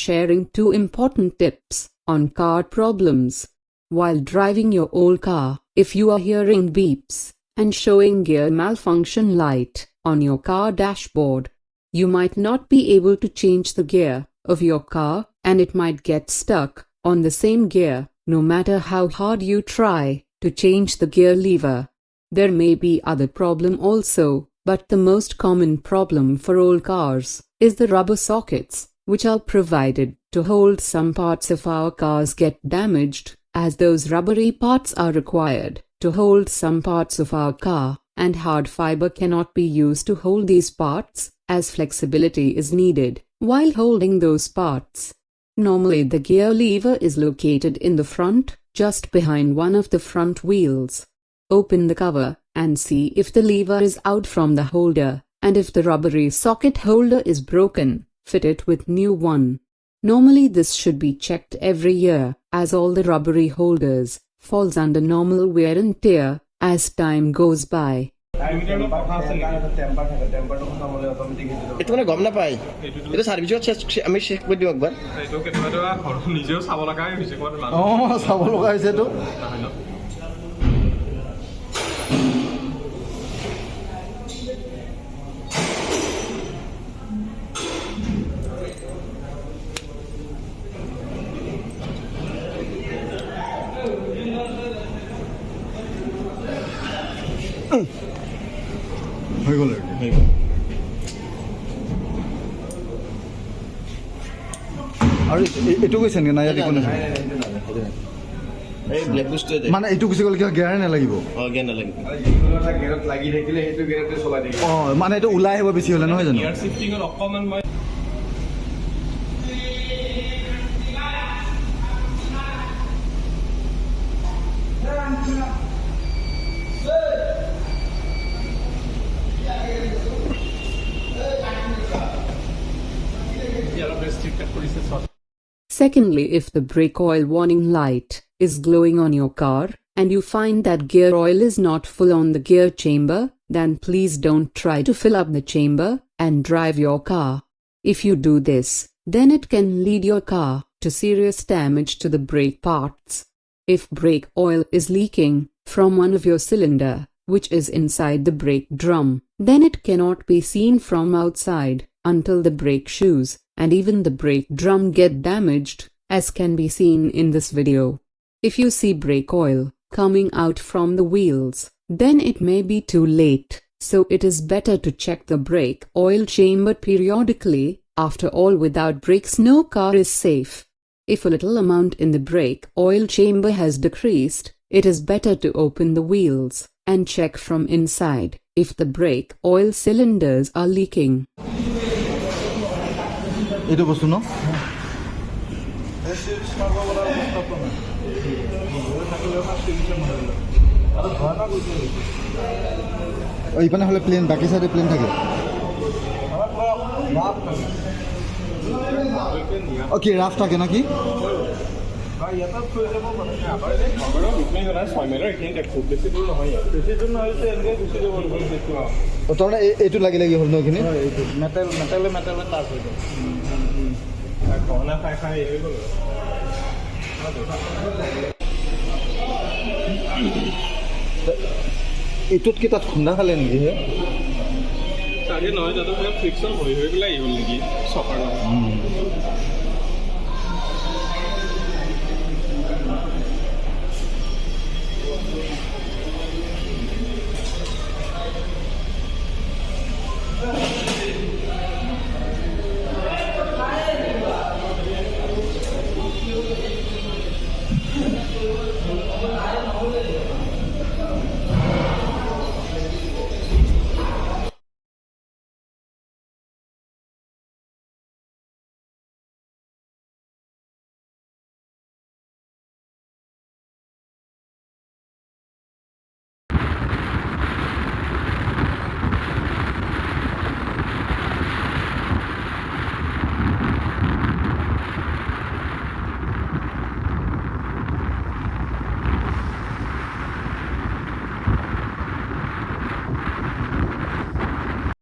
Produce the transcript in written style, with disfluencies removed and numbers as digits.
sharing 2 important tips on car problems. While driving your old car, if you are hearing beeps and showing gear malfunction light on your car dashboard, you might not be able to change the gear of your car, and it might get stuck on the same gear no matter how hard you try to change the gear lever. There may be other problem also, but the most common problem for old cars is the rubber sockets, which are provided to hold some parts of our cars get damaged, as those rubbery parts are required to hold some parts of our car, and hard fiber cannot be used to hold these parts, as flexibility is needed while holding those parts. Normally the gear lever is located in the front, just behind one of the front wheels. Open the cover and see if the lever is out from the holder, and if the rubbery socket holder is broken, fit it with new one. Normally this should be checked every year, as all the rubbery holders falls under normal wear and tear as time goes by. Itu mana gom na pai. Itu service ও আমি check কৰি দিম একবাৰ. এইটো কেতিয়াবা ঘৰ নিজেও চাব লগা হৈছে কোন মানুহ. চাব লগা হৈছে তো. হৈ গ'ল আৰু এইটো গৈছে নেকি? নাই ইয়াত একো নাই। এই ব্লেক বুষ্টে মানে এইটো গুচি গ'ল কিয় গেয়াৰ নালাগিব? গেয়াৰ নালাগিব। গেৰত লাগি থাকিলে সেইটো গেৰতে চলাই থাকিব। মানে এইটো ওলাই আহিব বেছি হ'লে নহয় জানো? গিয়াৰ শিফটিঙত অকমান মই Secondly, if the brake oil warning light is glowing on your car, and you find that gear oil is not full on the gear chamber, then please don't try to fill up the chamber and drive your car. If you do this, then it can lead your car to serious damage to the brake parts. If brake oil is leaking from one of your cylinder, which is inside the brake drum, then it cannot be seen from outside until the brake shoes and even the brake drum get damaged, as can be seen in this video. If you see brake oil coming out from the wheels, then it may be too late, so it is better to check the brake oil chamber periodically. After all, without brakes no car is safe. If a little amount in the brake oil chamber has decreased, it is better to open the wheels and check from inside if the brake oil cylinders are leaking. এইটো বস্তু ন? এইপানে হ'লে plane, বাকী চাইডে plane থাকে। কি rough থাকে নাকি? তাৰমানে এইটো লাগি লাগি হ'ল ন এইখিনি? মেটেলে তাচ হৈ গ'ল। গহনা খাই খাই হৈ গ'ল। এইটোত কি তাত খুন্দা খালে নেকি? চাগে নহয়, তাতে ফ্ৰিকশ্যন হৈ পেলাই আহিব নেকি চকাৰ লগত।